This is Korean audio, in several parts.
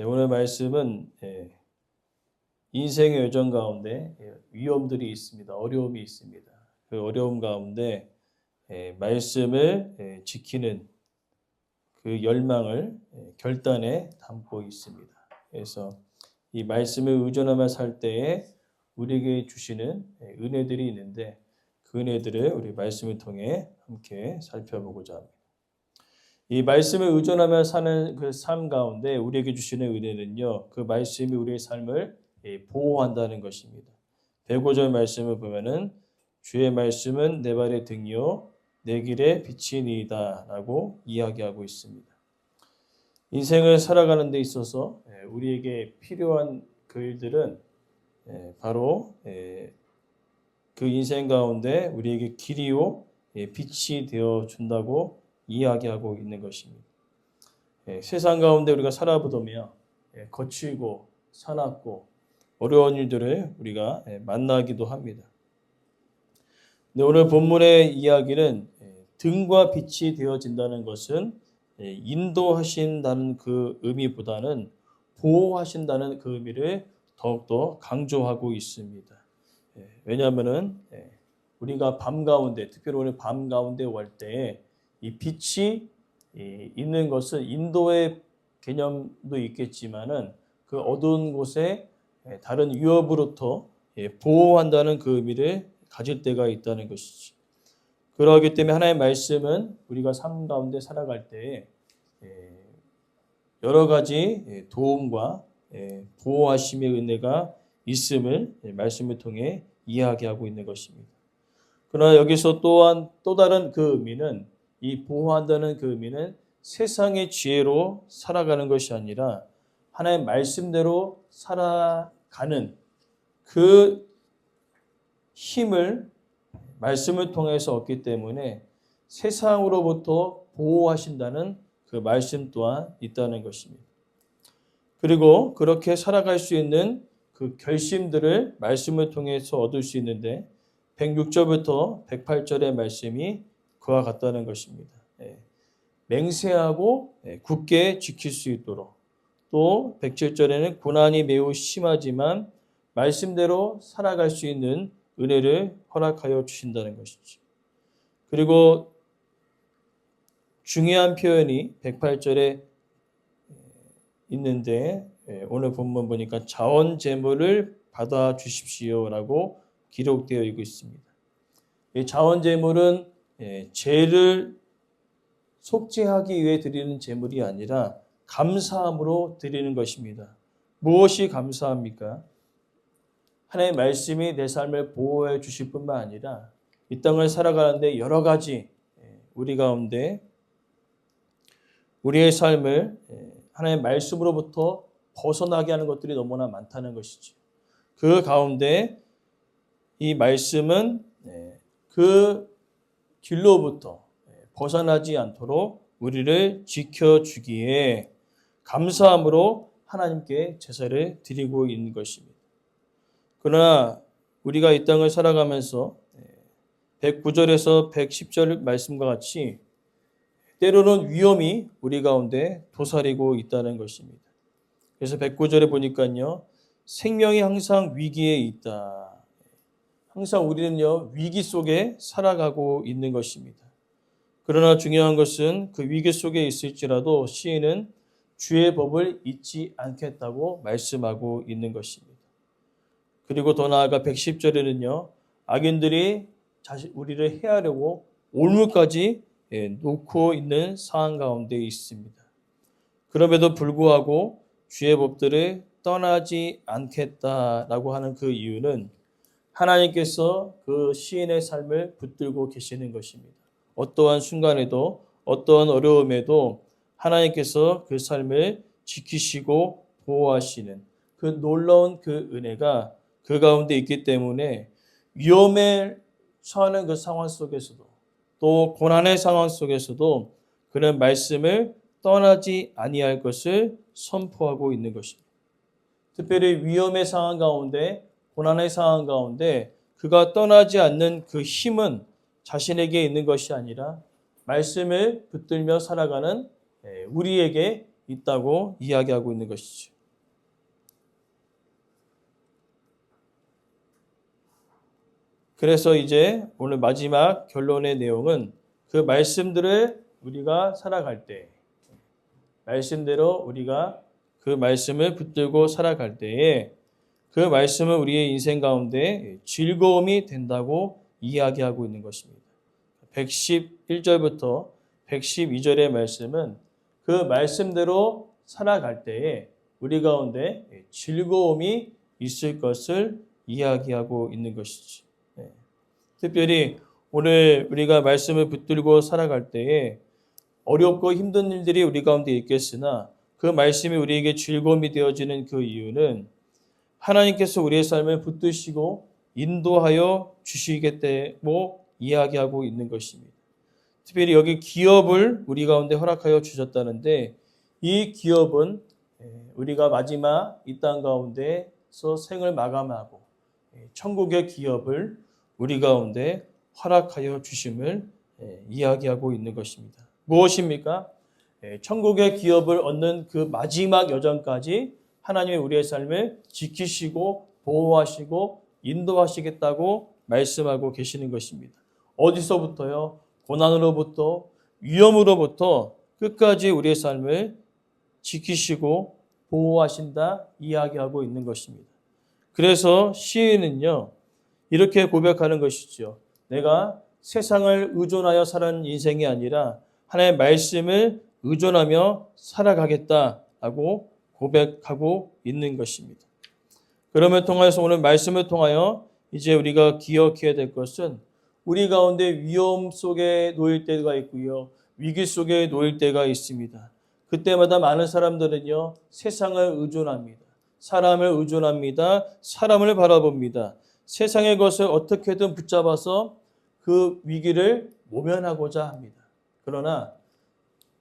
오늘 말씀은 인생의 여정 가운데 위험들이 있습니다. 어려움이 있습니다. 그 어려움 가운데 말씀을 지키는 그 열망을 결단에 담고 있습니다. 그래서 이 말씀을 의존하며 살 때에 우리에게 주시는 은혜들이 있는데 그 은혜들을 우리 말씀을 통해 함께 살펴보고자 합니다. 이 말씀을 의존하며 사는 그 삶 가운데 우리에게 주시는 은혜는요, 그 말씀이 우리의 삶을 보호한다는 것입니다. 105절 말씀을 보면은 주의 말씀은 내 발의 등이요 내 길의 빛이니이다 라고 이야기하고 있습니다. 인생을 살아가는 데 있어서 우리에게 필요한 그 일들은 바로 그 인생 가운데 우리에게 길이요 빛이 되어 준다고 이야기하고 있는 것입니다. 세상 가운데 우리가 살아보면 거칠고 사납고 어려운 일들을 우리가 만나기도 합니다. 근데 오늘 본문의 이야기는 등과 빛이 되어진다는 것은 인도하신다는 그 의미보다는 보호하신다는 그 의미를 더욱더 강조하고 있습니다. 왜냐하면은 우리가 밤 가운데, 특별히 오늘 밤 가운데 올 때에 이 빛이 있는 것은 인도의 개념도 있겠지만은 그 어두운 곳에 다른 위협으로부터 보호한다는 그 의미를 가질 때가 있다는 것이지. 그러기 때문에 하나님의 말씀은 우리가 삶 가운데 살아갈 때에 여러 가지 도움과 보호하심의 은혜가 있음을 말씀을 통해 이야기하고 있는 것입니다. 그러나 여기서 또한 또 다른 그 의미는 이 보호한다는 그 의미는 세상의 지혜로 살아가는 것이 아니라 하나님의 말씀대로 살아가는 그 힘을 말씀을 통해서 얻기 때문에 세상으로부터 보호하신다는 그 말씀 또한 있다는 것입니다. 그리고 그렇게 살아갈 수 있는 그 결심들을 말씀을 통해서 얻을 수 있는데 106절부터 108절의 말씀이 그와 같다는 것입니다. 맹세하고 굳게 지킬 수 있도록 또 107절에는 고난이 매우 심하지만 말씀대로 살아갈 수 있는 은혜를 허락하여 주신다는 것이죠. 그리고 중요한 표현이 108절에 있는데 오늘 본문 보니까 자원 제물을 받아 주십시오라고 기록되어 있습니다. 이 자원 제물은 죄를 속죄하기 위해 드리는 제물이 아니라 감사함으로 드리는 것입니다. 무엇이 감사합니까? 하나님의 말씀이 내 삶을 보호해 주실 뿐만 아니라 이 땅을 살아가는데 여러 가지 우리 가운데 우리의 삶을 하나님의 말씀으로부터 벗어나게 하는 것들이 너무나 많다는 것이죠. 그 가운데 이 말씀은 그 길로부터 벗어나지 않도록 우리를 지켜주기에 감사함으로 하나님께 제사를 드리고 있는 것입니다. 그러나 우리가 이 땅을 살아가면서 109절에서 110절 말씀과 같이 때로는 위험이 우리 가운데 도사리고 있다는 것입니다. 그래서 109절에 보니까요. 생명이 항상 위기에 있다. 항상 우리는요. 위기 속에 살아가고 있는 것입니다. 그러나 중요한 것은 그 위기 속에 있을지라도 시인은 주의 법을 잊지 않겠다고 말씀하고 있는 것입니다. 그리고 더 나아가 110절에는요. 악인들이 우리를 해하려고 올무까지 놓고 있는 상황 가운데 있습니다. 그럼에도 불구하고 주의 법들을 떠나지 않겠다라고 하는 그 이유는 하나님께서 그 시인의 삶을 붙들고 계시는 것입니다. 어떠한 순간에도 어떠한 어려움에도 하나님께서 그 삶을 지키시고 보호하시는 그 놀라운 그 은혜가 그 가운데 있기 때문에 위험에 처하는 그 상황 속에서도 또 고난의 상황 속에서도 그런 말씀을 떠나지 아니할 것을 선포하고 있는 것입니다. 특별히 위험의 상황 가운데 고난의 상황 가운데 그가 떠나지 않는 그 힘은 자신에게 있는 것이 아니라 말씀을 붙들며 살아가는 우리에게 있다고 이야기하고 있는 것이죠. 그래서 이제 오늘 마지막 결론의 내용은 그 말씀들을 우리가 살아갈 때, 말씀대로 우리가 그 말씀을 붙들고 살아갈 때에 그 말씀은 우리의 인생 가운데 즐거움이 된다고 이야기하고 있는 것입니다. 111절부터 112절의 말씀은 그 말씀대로 살아갈 때에 우리 가운데 즐거움이 있을 것을 이야기하고 있는 것이지. 특별히 오늘 우리가 말씀을 붙들고 살아갈 때에 어렵고 힘든 일들이 우리 가운데 있겠으나 그 말씀이 우리에게 즐거움이 되어지는 그 이유는 하나님께서 우리의 삶을 붙드시고 인도하여 주시겠다고 이야기하고 있는 것입니다. 특별히 여기 기업을 우리 가운데 허락하여 주셨다는데 이 기업은 우리가 마지막 이 땅 가운데서 생을 마감하고 천국의 기업을 우리 가운데 허락하여 주심을 이야기하고 있는 것입니다. 무엇입니까? 천국의 기업을 얻는 그 마지막 여정까지 하나님의 우리의 삶을 지키시고 보호하시고 인도하시겠다고 말씀하고 계시는 것입니다. 어디서부터요? 고난으로부터 위험으로부터 끝까지 우리의 삶을 지키시고 보호하신다 이야기하고 있는 것입니다. 그래서 시인은요 이렇게 고백하는 것이죠. 내가 세상을 의존하여 사는 인생이 아니라 하나님의 말씀을 의존하며 살아가겠다라고 고백하고 있는 것입니다. 그러면 통하여서 오늘 말씀을 통하여 이제 우리가 기억해야 될 것은 우리 가운데 위험 속에 놓일 때가 있고요. 위기 속에 놓일 때가 있습니다. 그때마다 많은 사람들은요. 세상을 의존합니다. 사람을 의존합니다. 사람을 바라봅니다. 세상의 것을 어떻게든 붙잡아서 그 위기를 모면하고자 합니다. 그러나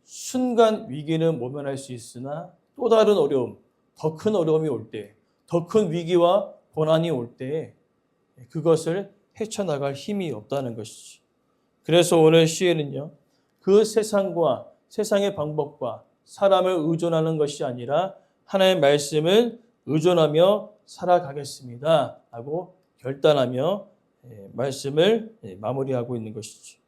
순간 위기는 모면할 수 있으나 또 다른 어려움, 더 큰 어려움이 올 때, 더 큰 위기와 고난이 올 때 그것을 헤쳐나갈 힘이 없다는 것이지. 그래서 오늘 시에는요. 그 세상과 세상의 방법과 사람을 의존하는 것이 아니라 하나님의 말씀을 의존하며 살아가겠습니다. 하고 결단하며 말씀을 마무리하고 있는 것이죠.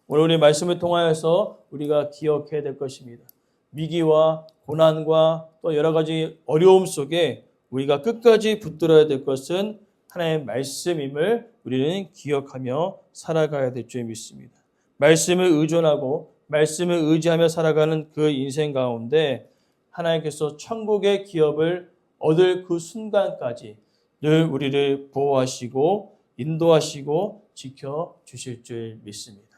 오늘 우리 말씀을 통하여서 우리가 기억해야 될 것입니다. 위기와 고난과 또 여러 가지 어려움 속에 우리가 끝까지 붙들어야 될 것은 하나님의 말씀임을 우리는 기억하며 살아가야 될 줄 믿습니다. 말씀을 의존하고 말씀을 의지하며 살아가는 그 인생 가운데 하나님께서 천국의 기업을 얻을 그 순간까지 늘 우리를 보호하시고 인도하시고 지켜주실 줄 믿습니다.